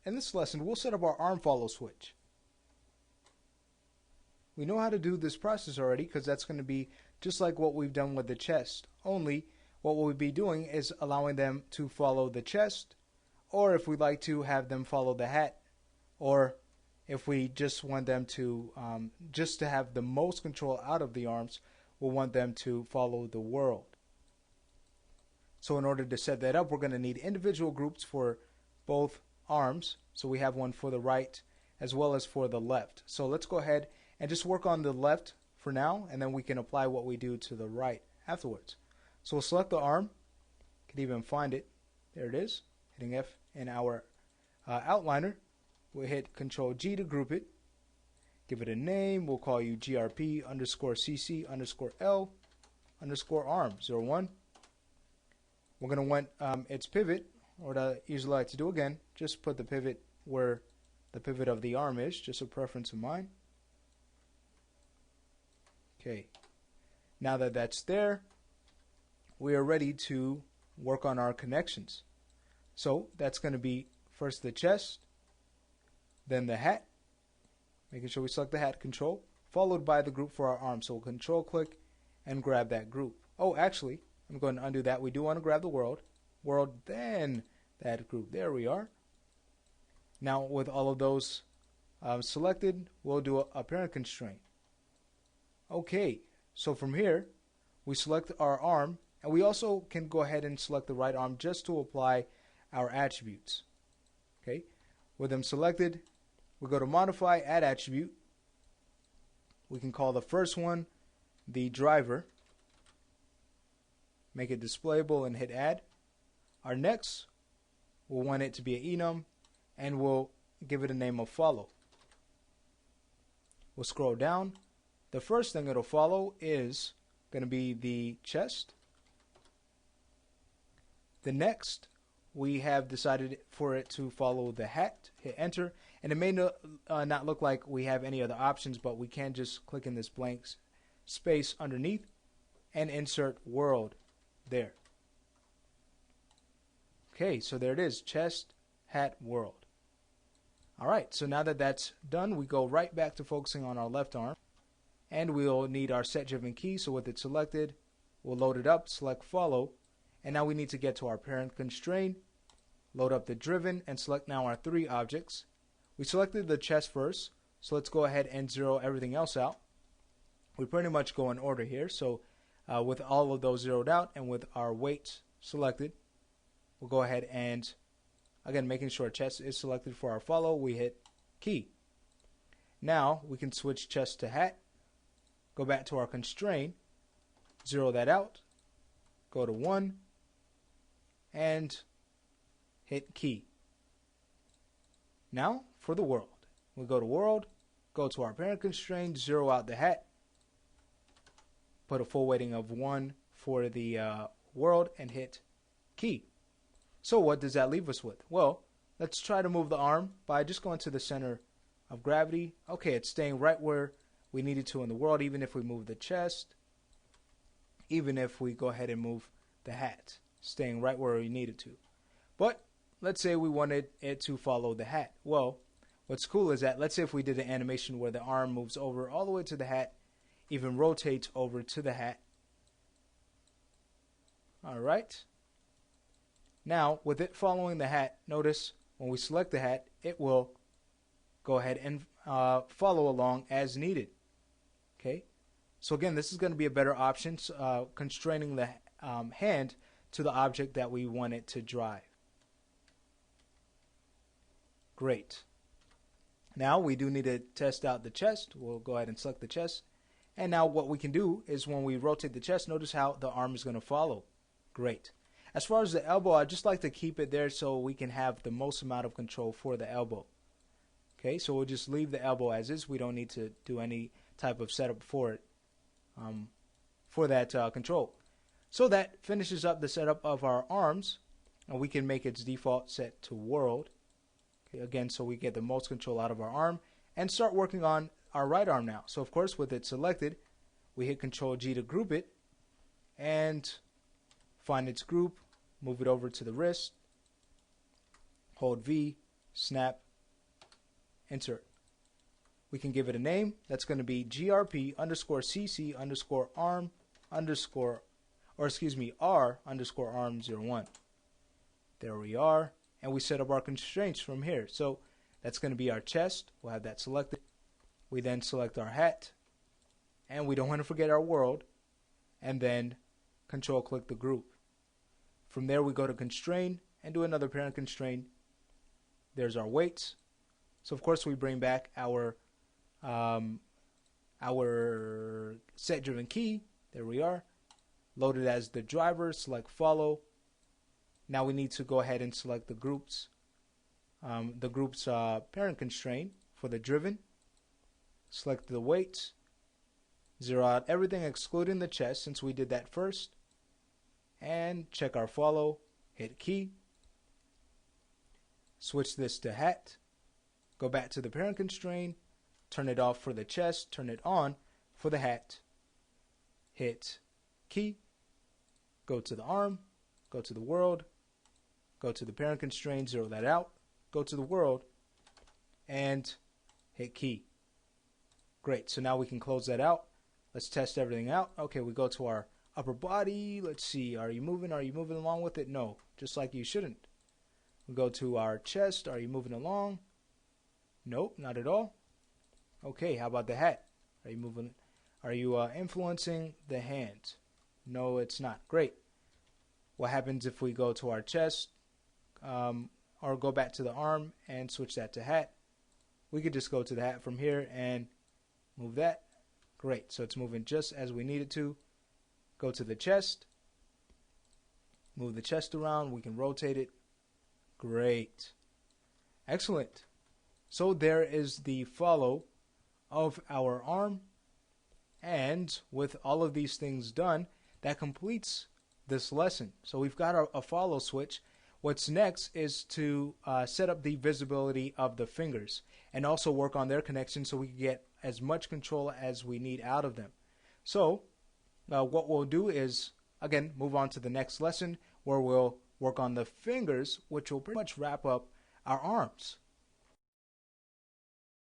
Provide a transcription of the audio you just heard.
in this lesson, we'll set up our arm follow switch. We know how to do this process already because that's going to be just like what we've done with the chest. Only what we'll be doing is allowing them to follow the chest, or if we'd like to have them follow the hat, or if we just want them to just to have the most control out of the arms, we'll want them to follow the world. So in order to set that up, we're going to need individual groups for both arms. So we have one for the right as well as for the left. So let's go ahead and just work on the left for now, and then we can apply what we do to the right afterwards. So we'll select the arm. You can even find it. There it is. Hitting F in our outliner. We'll hit Control G to group it. Give it a name. We'll call you GRP underscore CC underscore L underscore arm 01. We're going to want its pivot, or what I usually like to do again, just put the pivot where the pivot of the arm is, just a preference of mine. Okay, now that that's there, we are ready to work on our connections. So that's going to be first the chest, then the hat, making sure we select the hat control, followed by the group for our arm. So we'll control click and grab that group. Oh, actually, I'm going to undo that. We do want to grab the world, then that group. There we are. Now with all of those selected, we'll do a parent constraint. Okay, so from here, we select our arm, and we also can go ahead and select the right arm just to apply our attributes. Okay, with them selected, we go to modify, add attribute. We can call the first one the driver, make it displayable and hit add. Our next, we'll want it to be an enum, and we'll give it a name of follow. We'll scroll down. The first thing it'll follow is going to be the chest. The next, we have decided for it to follow the hat. Hit enter, and it may not look like we have any other options, but we can just click in this blank space underneath and insert world there. Okay, so there it is, chest, hat, world. Alright, so now that that's done, we go right back to focusing on our left arm, and we'll need our set driven key. So with it selected, we'll load it up, select follow, and now we need to get to our parent constraint, load up the driven, and select now our three objects. We selected the chest first, so let's go ahead and zero everything else out. We pretty much go in order here, so with all of those zeroed out and with our weights selected, we'll go ahead and, again, making sure chest is selected for our follow, we hit key. Now we can switch chest to hat, go back to our constraint, zero that out, go to 1, and hit key. Now for the world. We'll go to world, go to our parent constraint, zero out the hat, put a full weighting of 1 for the world, and hit key. So what does that leave us with? Well, let's try to move the arm by just going to the center of gravity. Okay, it's staying right where we need it to in the world, even if we move the chest, even if we go ahead and move the hat, staying right where we need it to. But let's say we wanted it to follow the hat. Well, what's cool is that let's say if we did an animation where the arm moves over all the way to the hat, even rotates over to the hat. Alright. Now, with it following the hat, notice when we select the hat, it will go ahead and follow along as needed. Okay. So again, this is going to be a better option, constraining the hand to the object that we want it to drive. Great. Now we do need to test out the chest. We'll go ahead and select the chest. And now what we can do is when we rotate the chest, notice how the arm is going to follow. Great. As far as the elbow, I just like to keep it there so we can have the most amount of control for the elbow. Okay, so we'll just leave the elbow as is. We don't need to do any type of setup for it, for that control. So that finishes up the setup of our arms, and we can make its default set to world. Okay, again, so we get the most control out of our arm and start working on our right arm now. So of course, with it selected, we hit Control G to group it and find its group, move it over to the wrist, hold V, snap, insert. We can give it a name. That's going to be grp underscore cc underscore arm underscore, or excuse me, r underscore arm 01. There we are. And we set up our constraints from here. So that's going to be our chest. We'll have that selected. We then select our hat. And we don't want to forget our world. And then control click the group. From there we go to constrain and do another parent constraint. There's our weights. So of course we bring back our set driven key. There we are. Load it as the driver, select follow. Now we need to go ahead and select the group's parent constraint for the driven. Select the weights. Zero out everything excluding the chest since we did that first. And check our follow. Hit key. Switch this to hat. Go back to the parent constraint. Turn it off for the chest. Turn it on for the hat. Hit key. Go to the arm. Go to the world. Go to the parent constraint. Zero that out. Go to the world. And hit key. Great. So now we can close that out. Let's test everything out. Okay, we go to our upper body. Let's see. Are you moving? Are you moving along with it? No. Just like you shouldn't. We go to our chest. Are you moving along? Nope, not at all. Okay, how about the hat? Are you moving? Are you influencing the hands? No, it's not. Great. What happens if we go to our chest or go back to the arm and switch that to hat? We could just go to the hat from here and move that. Great. So it's moving just as we need it to. Go to the chest. Move the chest around. We can rotate it. Great. Excellent. So there is the follow of our arm. And with all of these things done, that completes this lesson. So we've got a follow switch. What's next is to set up the visibility of the fingers and also work on their connection so we can get as much control as we need out of them. So what we'll do is, again, move on to the next lesson where we'll work on the fingers, which will pretty much wrap up our arms.